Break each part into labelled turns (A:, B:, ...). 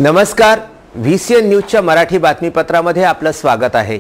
A: नमस्कार, VCN न्यूजच्या मराठी बातमीपत्रामध्ये आपलं स्वागत आहे।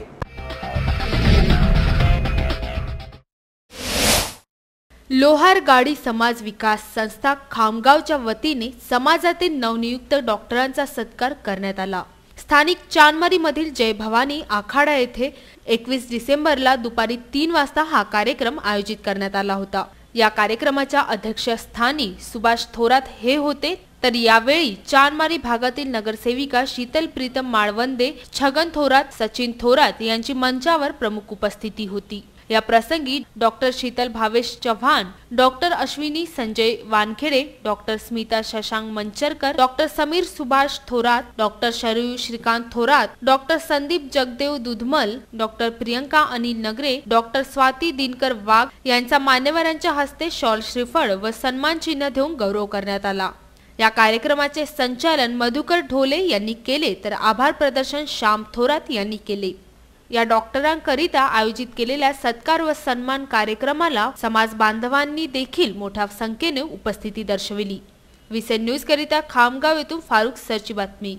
B: लोहार गाडी समाज विकास संस्था खामगावच्या वतीने समाजातील नवनियुक्त डॉक्टरांचा सत्कार करण्यात आला। स्थानिक चांदमारीमधील जय भवानी आखाडा येथे 21 डिसेंबरला दुपारी 3 वाजता हा कार्यक्रम आयोजित करण्यात आला होता। या कार्यक्रमाच्या अध्यक्षस्थानी सुभाष थोरात हे होते, तर यावेळी चांदमारी भागातील नगरसेविका शीतल प्रीतम माळवंदे, छगन थोरात, सचिन थोरात यांची मंचावर प्रमुख उपस्थिती होती। या प्रसंगी doctor Sheetal Bhavesh Chavan, doctor Ashwini Sanjay Wankhede, doctor Smita Shashank Mancharkar, doctor Sameer Subhash Thorat, doctor Sharayu Shrikant Thorat, doctor Sandeep Jagdev Dudhmal, doctor Priyanka Anil Nagare, doctor Swati Dinkar वाघ यांचा मान्यवरांच्या हस्ते शॉल, श्रीफळ व सन्मान चिन्ह देऊन गौरव करण्यात आला। या कार्यक्रमाचे संचालन मधुकर ढोले यांनी केले, तर आभार प्रदर्शन श्याम थोरात यांनी केले। या डॉक्टरांकरिता आयोजित केलेल्या सत्कार व सन्मान कार्यक्रमाला समाज बांधवांनी देखील मोठ्या संख्येने उपस्थिती दर्शविली। VCN न्यूज करिता खामगाव येथून फारुख सरची बातमी।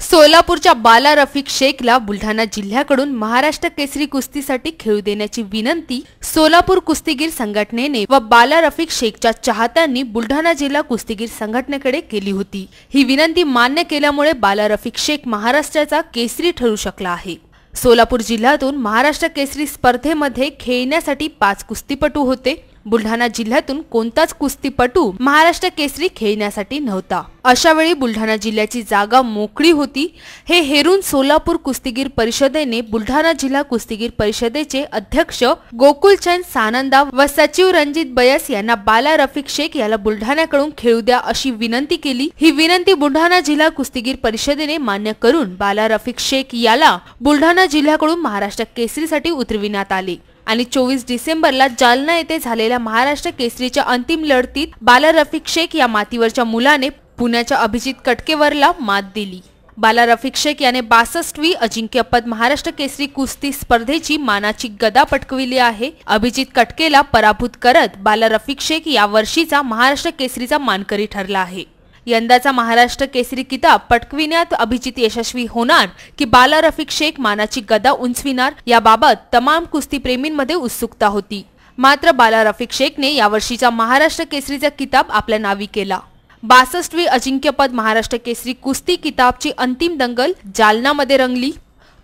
B: सोलापूरच्या बाला रफिक शेखला बुलढाणा जिल्ह्याकडून महाराष्ट्र केसरी कुस्तीसाठी खेळू देण्याची विनंती सोलापूर कुस्तीगीर संघटनेने व बाला रफिक शेखच्या चाहत्यांनी बुलढाणा जिल्हा कुस्तीगीर संघटनेकडे केली होती। ही विनंती मान्य केल्यामुळे बाला रफिक शेख महाराष्ट्राचा केसरी ठरू शकला आहे। सोलापूर जिल्ह्यातून महाराष्ट्र केसरी स्पर्धेमध्ये खेळण्यासाठी 5 कुस्तीपटू होते। बुलढाणा जिल्ह्यातून कोणताच कुस्तीपटू महाराष्ट्र केसरी खेळण्यासाठी नव्हता। अशा वेळी बुलढाणा जिल्ह्याची जागा मोकळी होती। हे हेरून सोलापूर कुस्तीगीर परिषदेने बुलढाणा जिल्हा कुस्तीगीर परिषदेचे अध्यक्ष गोकुलचंद सानंदा व सचिव रणजित बयस यांना बाला रफिक शेख याला बुलढाण्याकडून खेळू द्या अशी विनंती केली। ही विनंती बुलढाणा जिल्हा कुस्तीगीर परिषदेने मान्य करून बाला रफिक शेख याला बुलढाणा जिल्ह्याकडून महाराष्ट्र केसरीसाठी उतरविण्यात आले आणि 24 डिसेंबरला जालना येथे झालेल्या महाराष्ट्र केसरीच्या अंतिम लढतीत बाला रफिक शेख या मातीवरच्या मुलाने पुण्याच्या अभिजित कटकेवरला मात दिली। बाला रफिक शेख याने 62वी अजिंक्यपद महाराष्ट्र केसरी कुस्ती स्पर्धेची मानाची गदा पटकविली आहे। अभिजित कटकेला पराभूत करत बाला रफिक शेख या वर्षीचा महाराष्ट्र केसरीचा मानकरी ठरला आहे। यंदाचा महाराष्ट्र केसरी किताब पटकविण्यात अभिजित यशस्वी होणार की बाला रफिक शेख मानाची गदा उंचविणार याबाबत तमाम कुस्तीप्रेमींमध्ये उत्सुकता होती। मात्र बाला रफिक शेखने यावर्षीचा महाराष्ट्र केसरीचा किताब आपल्या नावी केला। 62वी अजिंक्यपद महाराष्ट्र केसरी कुस्ती किताबची अंतिम दंगल जालनामध्ये रंगली।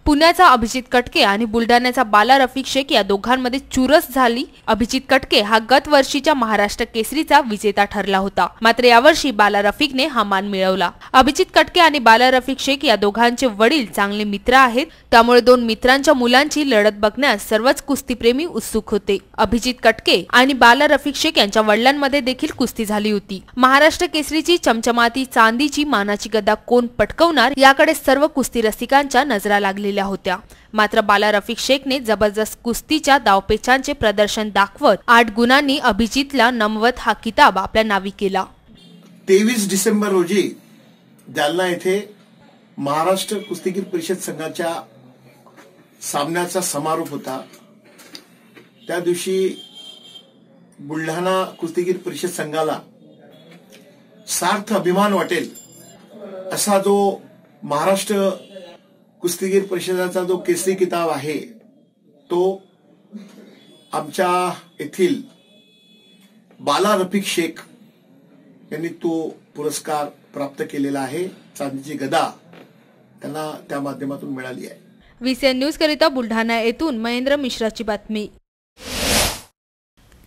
B: पुण्याचा अभिजित कटके आणि बुलढाण्याचा बाला रफिक शेख या दोघांमध्ये चुरस झाली। अभिजित कटके हा गत वर्षीच्या महाराष्ट्र केसरीचा विजेता ठरला होता, मात्र यावर्षी बाला रफिकने हा मान मिळवला। अभिजित कटके आणि बाला रफिक शेख या दोघांचे वडील चांगले मित्र आहेत, त्यामुळे 2 मित्रांच्या मुलांची लढत बघण्यास सर्वच कुस्तीप्रेमी उत्सुक होते। अभिजित कटके आणि बाला रफिक शेख यांच्या वडिलांमध्ये देखील कुस्ती झाली होती। महाराष्ट्र केसरीची चमचमाती चांदीची मानाची गदा कोण पटकवणार याकडे सर्व कुस्ती रसिकांच्या नजरा लागली होत्या। मात्र बाला रफिक शेखने जबरदस्त कुस्तीच्या दावपेचांचे प्रदर्शन दाखवत 8 गुणांनी अभिजितला नमवत हा किताब आपल्या नावी केला।
C: 23 डिसेंबर रोजी जालना येथे महाराष्ट्र कुस्तीगीर परिषद संघाच्या सामन्याचा समारोप होता। त्या दिवशी बुलढाणा कुस्तीगीर परिषद संघाला सार्थ अभिमान वाटेल असा जो महाराष्ट्र कुस्तीगीर परिषदेचा जो केसरी किताब आहे तो आमच्या येथील बाला रफिक शेख यांनी तो पुरस्कार प्राप्त केलेला आहे। चांदीची गदा त्यांना त्या माध्यमातून मिळाली आहे।
B: VCN न्यूज करिता बुलढाणा येथून महेंद्र मिश्राची बातमी।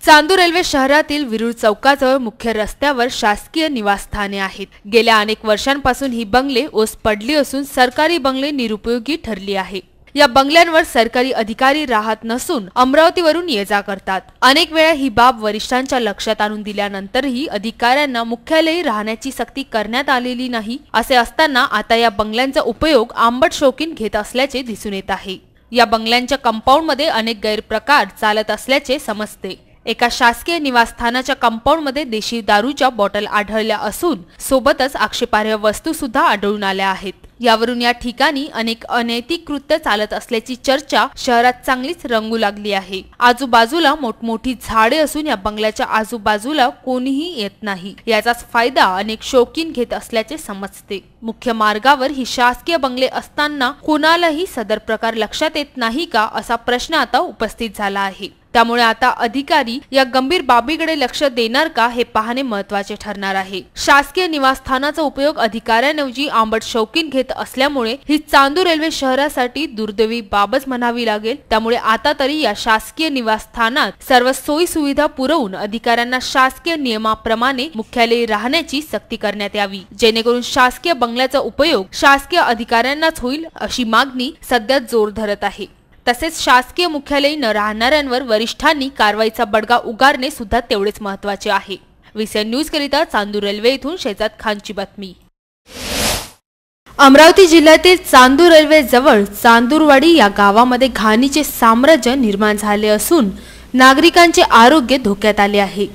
B: चांदूर रेल्वे शहरातील विरुळ चौकाजवळ मुख्य रस्त्यावर शासकीय निवासस्थाने आहेत। गेल्या अनेक वर्षांपासून ही बंगले ओस पडली असून सरकारी बंगले निरुपयोगी ठरली आहे। या बंगल्यांवर सरकारी अधिकारी राहत नसून अमरावतीवरून ये-जा करतात। अनेक वेळा ही बाब वरिष्ठांच्या लक्षात आणून दिल्यानंतरही अधिकाऱ्यांना मुख्यालयी राहण्याची सक्ती करण्यात आलेली नाही। असे असताना आता या बंगल्यांचा उपयोग आंबट शौकीन घेत असल्याचे दिसून येत आहे। या बंगल्यांच्या कंपाऊंडमध्ये अनेक गैरप्रकार चालत असल्याचे समजते। एका शासकीय निवासस्थानाच्या कंपाऊंडमध्ये देशी दारूच्या बॉटल आढळल्या असून सोबतच आक्षेपार्ह वस्तू सुद्धा आढळून आल्या आहेत। यावरून या ठिकाणी अनेक अनैतिक कृत्य चालत असल्याची चर्चा शहरात चांगलीच रंगू लागली आहे। आजूबाजूला मोठमोठी झाडे असून या बंगल्याच्या आजूबाजूला कोणीही येत नाही, याचाच फायदा अनेक शौकीन घेत असल्याचे समजते। मुख्य मार्गावर ही शासकीय बंगले असताना कोणालाही सदर प्रकार लक्षात येत नाही का, असा प्रश्न आता उपस्थित झाला आहे। त्यामुळे आता अधिकारी या गंभीर बाबीकडे लक्ष देणार का, हे पाहणे महत्त्वाचे ठरणार आहे। शासकीय निवासस्थानाचा उपयोग अधिकाऱ्यांऐवजी आंबट शौकीन घेत असल्यामुळे ही चांदूर रेल्वे शहरासाठी दुर्दैवी बाबच म्हणावी लागेल। त्यामुळे आता तरी या शासकीय निवासस्थानात सर्व सोयी सुविधा पुरवून अधिकाऱ्यांना शासकीय नियमाप्रमाणे मुख्यालयी राहण्याची सक्ती करण्यात यावी, जेणेकरून शासकीय बंगल्याचा उपयोग शासकीय अधिकाऱ्यांनाच होईल, अशी मागणी सध्या जोर धरत आहे। तसेच शासकीय मुख्यालयी न राहणाऱ्यांवर वरिष्ठांनी कारवाईचा बडगा उगारणे सुद्धा तेवढेच महत्त्वाचे आहे। VCN न्यूज करिता चांदूर रेल्वे येथून शेजात खानची बातमी। अमरावती जिल्ह्यातील चांदूर रेल्वे जवळ चांदूरवाडी या गावामध्ये घाणीचे साम्राज्य निर्माण झाले असून नागरिकांचे आरोग्य धोक्यात आले आहे।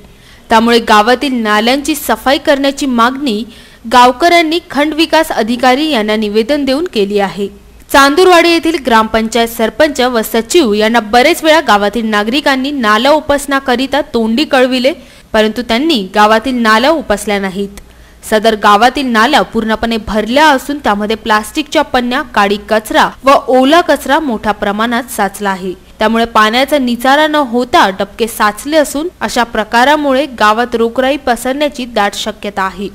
B: त्यामुळे गावातील नाल्यांची सफाई करण्याची मागणी गावकऱ्यांनी खंड विकास अधिकारी यांना निवेदन देऊन केली आहे। चांदूरवाडी येथील ग्रामपंचायत सरपंच व सचिव यांना बरेच वेळा गावातील नागरिकांनी नाला उपसण्याकरिता तोंडी कळविले, परंतु त्यांनी गावातील नाला उपसल्या नाहीत। सदर गावातील नाला पूर्णपणे भरल्या असून त्यामध्ये प्लास्टिकच्या पन्न्या, काळी कचरा व ओला कचरा मोठ्या प्रमाणात साचला आहे। त्यामुळे पाण्याचा निचारा न होता डबके साचले असून अशा प्रकारामुळे गावात रोगराई पसरण्याची दाट शक्यता आहे।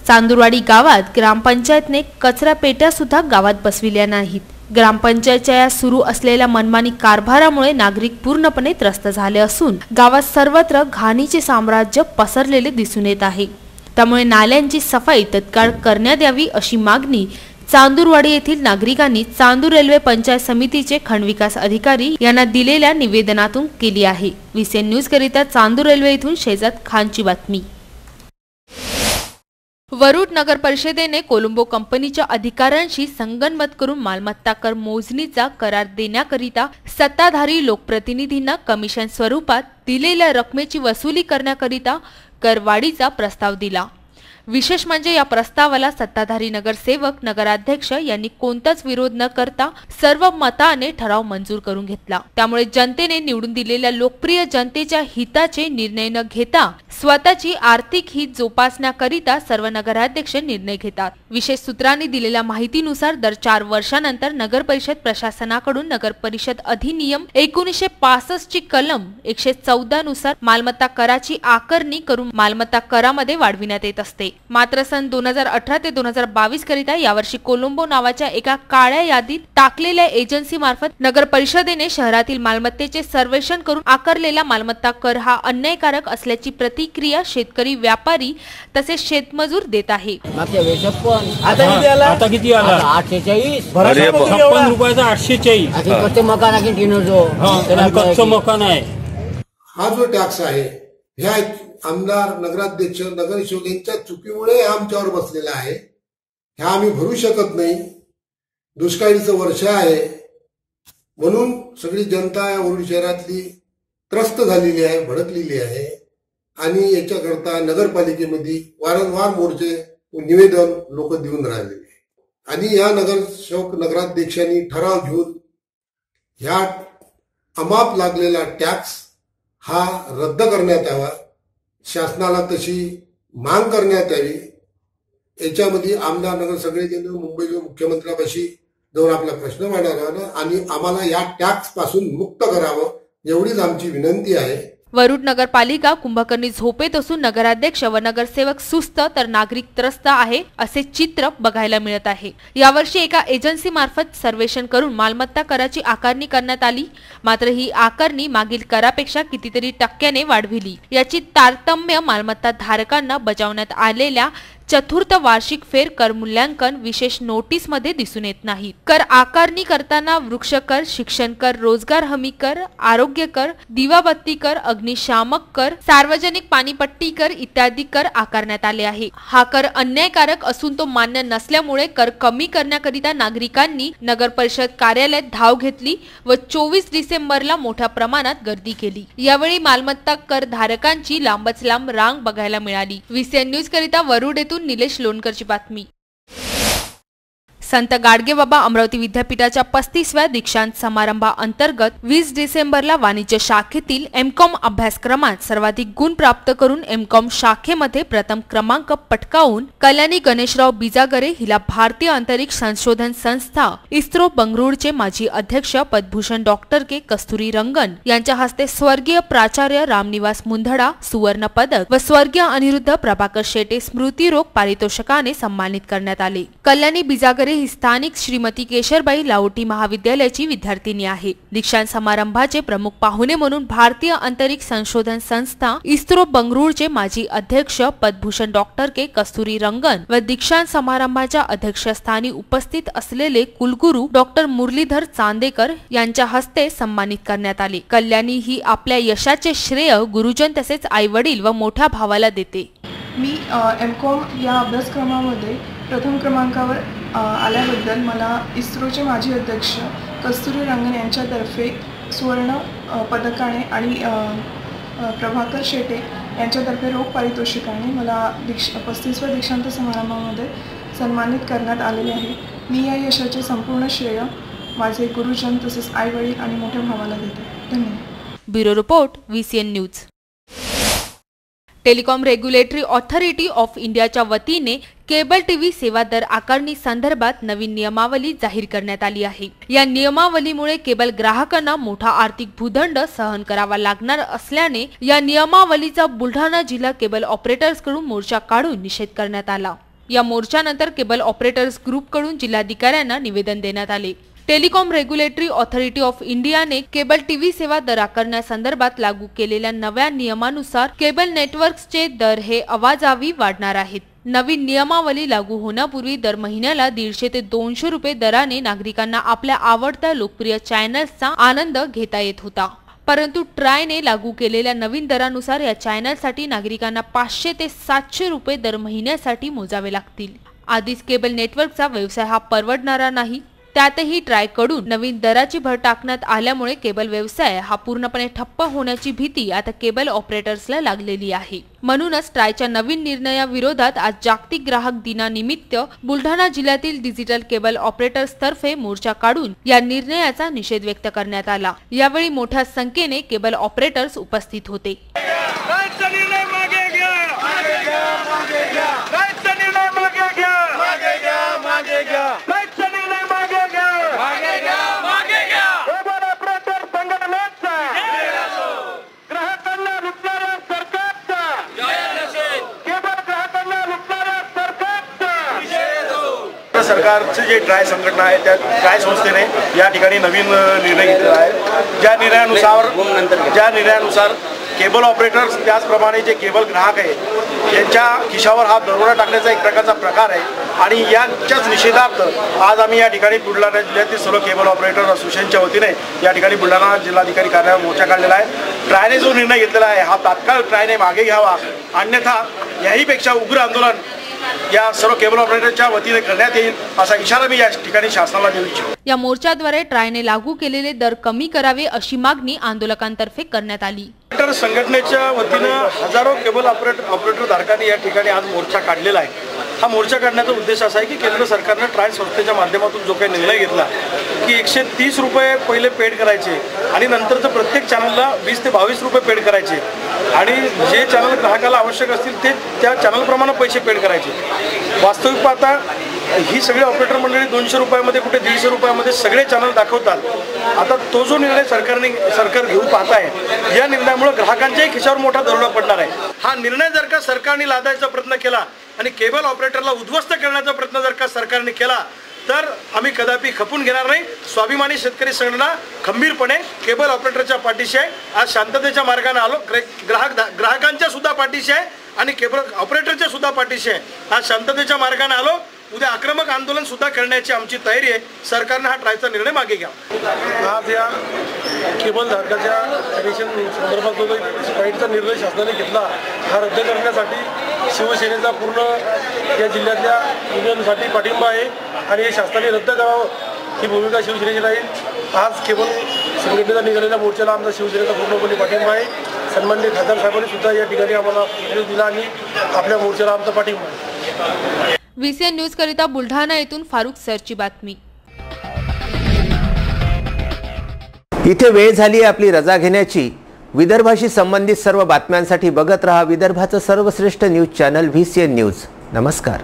B: चांदूरवाडी गावात ग्रामपंचायतने कचरा पेट्या सुद्धा गावात बसविल्या नाहीत। ग्रामपंचायतच्या या सुरू असलेल्या मनमानी कारभारामुळे नागरिक पूर्णपणे त्रस्त झाले असून गावात सर्वत्र घाणीचे साम्राज्य पसरलेले दिसून येत आहे। त्यामुळे नाल्यांची सफाई तत्काळ करण्यात यावी, अशी मागणी चांदूरवाडी येथील नागरिकांनी चांदूर रेल्वे पंचायत समितीचे खंड विकास अधिकारी यांना दिलेल्या निवेदनातून केली आहे। VCN न्यूज करिता चांदूर रेल्वे येथून शेजात खानची बातमी। वरुड नगर परिषदेने कोलंबो कंपनीच्या अधिकाऱ्यांशी संगनमत करून मालमत्ता कर मोजणीचा करार देण्याकरिता सत्ताधारी लोकप्रतिनिधींना कमिशन स्वरूपात दिलेल्या रकमेची वसुली करण्याकरिता करवाढीचा प्रस्ताव दिला। विशेष म्हणजे या प्रस्तावाला सत्ताधारी नगरसेवक, नगराध्यक्ष यांनी कोणताच विरोध न करता सर्व मताने ठराव मंजूर करून घेतला। त्यामुळे जनतेने निवडून दिलेल्या लोकप्रिय जनतेच्या हिताचे निर्णय न घेता स्वतःची आर्थिक हित जोपासण्याकरिता सर्व नगराध्यक्ष निर्णय घेतात। विशेष सूत्रांनी दिलेल्या माहितीनुसार दर 4 वर्षानंतर नगर परिषद प्रशासनाकडून नगर परिषद अधिनियम 1965 ची कलम 114 नुसार मालमत्ता कराची आकारणी करून मालमत्ता करामध्ये वाढविण्यात येत असते। मात्र सन 2018 ते 2022 करिता यावर्षी कोलंबो नावाच्या एका काळ्या यादीत टाकलेल्या एजन्सी मार्फत नगर परिषदेने शहरातील मालमत्तेचे सर्वेक्षण करून आकारलेला मालमत्ता कर हा अन्यायकारक असल्याची प्रतिक्रिया शेतकरी, व्यापारी तसेच शेतमजूर देत आहे।
D: आता किती आला? 846 56 रुपयाचा 846 कच्चं मकान आहे की कच्चं मकान आहे।
C: हा जो टॅक्स आहे ह्या आमदार, नगराध्यक्ष, नगरसेवक यांच्या चुकीमुळे आमच्यावर बसलेला आहे। ह्या आम्ही भरू शकत नाही। दुष्काळीचं वर्ष आहे म्हणून सगळी जनता वरुड शहरातली त्रस्त झालेली आहे, भडकलेली आहे आणि याच्याकरता नगरपालिकेमध्ये वारंवार मोर्चे निवेदन लोक देऊन राहिलेले आहे। आणि या नगरसेवक, नगराध्यक्षांनी ठराव घेऊन ह्या अमाप लागलेला टॅक्स हा रद्द करण्यात यावा, शासनाला तशी मांग करण्यात यावी। याच्यामध्ये आमदार, नगर सगळे जण मुंबईच्या मुख्यमंत्र्यापाशी जाऊन आपला प्रश्न मांडावा आणि आम्हाला या टॅक्स पासून मुक्त करावं, एवढीच आमची विनंती आहे।
B: वरुड नगरपालिका कुंभकर्णी झोपेत असून नगराध्यक्ष व नगरसेवक सुस्त तर नागरिक त्रस्त आहे असे चित्र बघायला मिळत आहे। यावर्षी एका एजन्सी मार्फत सर्वेक्षण करून मालमत्ता कराची आकारणी करण्यात आली, मात्र ही आकारणी मागील करापेक्षा कितीतरी टक्क्याने वाढविली। याची तारतम्य मालमत्ता धारकांना बजावण्यात आलेल्या चतुर्थ वार्षिक फेर कर मूल्यांकन विशेष नोटीस मध्ये दिसून येत नाही। कर आकारणी करताना वृक्ष कर, शिक्षण कर, रोजगार हमी कर, आरोग्य कर, दिवाबत्ती कर, अग्निशामक कर, सार्वजनिक पाणीपट्टी कर इत्यादी कर आकारण्यात आले आहे। हा कर अन्यायकारक असून तो मान्य नसल्यामुळे कर कमी करण्याकरिता नागरिकांनी नगर परिषद कार्यालयात धाव घेतली व 24 डिसेंबरला मोठ्या प्रमाणात गर्दी केली। यावेळी मालमत्ता कर धारकांची लांबच लांब रांग बघायला मिळाली। VCN न्यूज करिता वरुड निलेश लोणकरची बातमी। संत गाडगेबाबा अमरावती विद्यापीठाच्या 35व्या दीक्षांत समारंभाअंतर्गत 20 डिसेंबरला वाणिज्य शाखेतील एमकॉम अभ्यासक्रमात सर्वाधिक गुण प्राप्त करून एमकॉम शाखेमध्ये प्रथम क्रमांक पटकावून कल्याणी गणेशराव बिजागरे हिला भारतीय अंतरिक्ष संशोधन संस्था इस्रो बंगळुरूचे माजी अध्यक्ष पद्मभूषण डॉक्टर के कस्तुरी रंगन यांच्या हस्ते स्वर्गीय प्राचार्य रामनिवास मुंदडा सुवर्ण पदक व स्वर्गीय अनिरुद्ध प्रभाकर शेटे स्मृतिरोग पारितोषिकाने सन्मानित करण्यात आले। कल्याणी बिजागरे ही स्थानिक श्रीमती केशरबाई लाहोटी महाविद्यालयाची विद्यार्थिनी आहे। दीक्षांत समारंभाचे प्रमुख पाहुणे म्हणून भारतीय अंतरिक्ष संशोधन संस्था इस्रो बंगळुरूचे माजी अध्यक्ष पद्मभूषण डॉक्टर के कस्तुरी रंगन व दीक्षांत समारंभाच्या अध्यक्षस्थानी उपस्थित असलेले कुलगुरू डॉक्टर मुरलीधर चांदेकर यांच्या हस्ते सन्मानित करण्यात आले। कल्याणी ही आपल्या यशाचे श्रेय गुरुजन तसेच आई वडील व मोठ्या भावाला देते।
E: मी एमकॉम या अभ्यासक्रमामध्ये प्रथम क्रमांकावर आल्याबद्दल मला इस्रोचे माजी अध्यक्ष कस्तुरी रंगन यांच्यातर्फे सुवर्ण पदकाने आणि प्रभाकर शेटे यांच्यातर्फे रोख पारितोषिकाने मला 35व्या दीक्षांत समारंभामध्ये सन्मानित करण्यात आलेले आहे। मी या यशाचे संपूर्ण श्रेय माझे गुरुजन तसेच आई वडील आणि मोठ्या भावाला देते। धन्यवाद।
B: Bureau report VCN news. Telecom regulatory authority of इंडियाच्या वतीने केबल टीव्ही सेवा दर आकारणी संदर्भात नवीन नियमावली जाहीर करण्यात आली आहे। या नियमावलीमुळे केबल ग्राहकांना मोठा आर्थिक भूदंड सहन करावा लागणार असल्याने या नियमावलीचा बुलढाणा जिल्हा केबल ऑपरेटर्स कडून मोर्चा काढून निषेध करण्यात आला। या मोर्चानंतर केबल ऑपरेटर्स ग्रुप कडून जिल्हाधिकाऱ्यांना निवेदन देण्यात आले। टेलिकॉम रेग्युलेटरी ऑथॉरिटी ऑफ इंडियाने केबल टीव्ही सेवा दर आकारण्यासंदर्भात लागू केलेल्या नव्या नियमानुसार केबल नेटवर्क्सचे दर हे अवाजवी वाढणार आहेत। नवीन नियमावली लागू होण्यापूर्वी दर महिन्याला 150 ते 200 रुपये दराने नागरिकांना आपल्या आवडत्या लोकप्रिय चॅनल्सचा आनंद घेता येत होता, परंतु ट्रायने लागू केलेल्या नवीन दरानुसार या चॅनलसाठी नागरिकांना 500 ते 700 रुपये दर महिन्यासाठी मोजावे लागतील। आधीच केबल नेटवर्कचा व्यवसाय हा परवडणारा नाही, त्यातही ट्राय कडून नवीन दराची भर टाकण्यात आल्यामुळे केबल व्यवसाय हा पूर्णपणे ठप्प होण्याची भीती आता केबल ऑपरेटर्सला लागलेली आहे। म्हणूनच ट्रायच्या नवीन निर्णयाविरोधात आज जागतिक ग्राहक दिनानिमित्त बुलढाणा जिल्ह्यातील डिजिटल केबल ऑपरेटर्स तर्फे मोर्चा काढून या निर्णयाचा निषेध व्यक्त करण्यात आला। यावेळी मोठ्या संख्येने केबल ऑपरेटर्स उपस्थित होते।
F: सरकारचे जे ट्राय संघटना आहे त्या ट्राय संस्थेने या ठिकाणी नवीन निर्णय घेतलेला आहे। ज्या निर्णयानुसार केबल ऑपरेटर्स त्याचप्रमाणे जे केबल ग्राहक आहे यांच्या खिशावर हा दरोडा टाकण्याचा एक प्रकार आहे आणि याच्याच निषेधार्थ आज आम्ही या ठिकाणी बुलढाणा जिल्ह्यातील सर्व केबल ऑपरेटर असोसिएशनच्या वतीने या ठिकाणी बुलढाणा जिल्हाधिकारी कार्यालयावर मोर्चा काढलेला आहे। ट्रायने जो निर्णय घेतलेला आहे हा तात्काळ ट्रायने मागे घ्यावा, अन्यथा याहीपेक्षा उग्र आंदोलन या सर्व केबल ऑपरेटरच्या वतीने करण्यात येईल असा इशारा मी या ठिकाणी शासनाला देऊ इच्छितो।
B: या मोर्चाद्वारे ट्रायने लागू केलेले दर कमी करावे अशी मागणी आंदोलकांतर्फे करण्यात आली।
F: संघटनेच्या वतीनं हजारो केबल ऑपरेटर धारकांनी या ठिकाणी आज मोर्चा काढलेला आहे। हा मोर्चा काढण्याचा उद्देश असा आहे की केंद्र सरकारने ट्राय संस्थेच्या माध्यमातून जो काही निर्णय घेतला की 130 रुपये पहिले पेड करायचे आणि नंतरचं प्रत्येक चॅनलला 20 ते 22 रुपये पेड करायचे आणि जे चॅनल ग्राहकाला आवश्यक असतील ते त्या चॅनलप्रमाणे पैसे पेड करायचे। वास्तविक पाहता ही सगळी ऑपरेटर मंडळी 200 रुपयामध्ये कुठे 150 रुपयामध्ये सगळे चॅनल दाखवतात। आता तो जो निर्णय सरकार घेऊ पाहत आहे या निर्णयामुळे ग्राहकांच्याही खिशावर मोठा दरोडा पडणार आहे। हा निर्णय जर का सरकारने लादायचा प्रयत्न केला आणि केबल ऑपरेटरला उद्ध्वस्त करण्याचा प्रयत्न जर का सरकारने केला तर आम्ही कदापि खपून घेणार नाही। स्वाभिमानी शेतकरी संघटना खंबीरपणे केबल ऑपरेटरच्या पाठीशी आहे। आज शांततेच्या मार्गाने आलो, ग्राहकांच्या सुद्धा पाठीशी आहे आणि केबल ऑपरेटरच्या सुद्धा पाठीशी आहे। आज शांततेच्या मार्गाने आलो, उद्या आक्रमक आंदोलन सुद्धा करण्याची आमची तयारी आहे। सरकारने हा ट्रायचा निर्णय मागे घ्या। आज या केबल धारकाच्या ॲडिशन संदर्भात जो स्ट्राईकचा निर्णय शासनाने घेतला हा रद्द करण्यासाठी शिवसेनेचा पूर्ण या जिल्ह्यातल्या युनियनसाठी पाठिंबा आहे आणि हे शासनाने रद्द करावं ही भूमिका शिवसेनेची राहील। आज केबल संघटनेचा निघालेल्या मोर्चाला आमचा शिवसेनेचा पूर्णपणे पाठिंबा आहे। सन्माननीय खासदार साहेबांनी सुद्धा या ठिकाणी आम्हाला दिला आणि आपल्या मोर्चाला आमचा पाठिंबा आहे।
B: VCN न्यूज करिता बुलढाणा येथून फारुख सरची बातमी।
A: इथे वेळ झाली आपली रजा घेण्याची। विदर्भाशी संबंधित सर्व बातम्यांसाठी बघत रहा विदर्भाचं सर्वश्रेष्ठ न्यूज चॅनल VCN न्यूज। नमस्कार।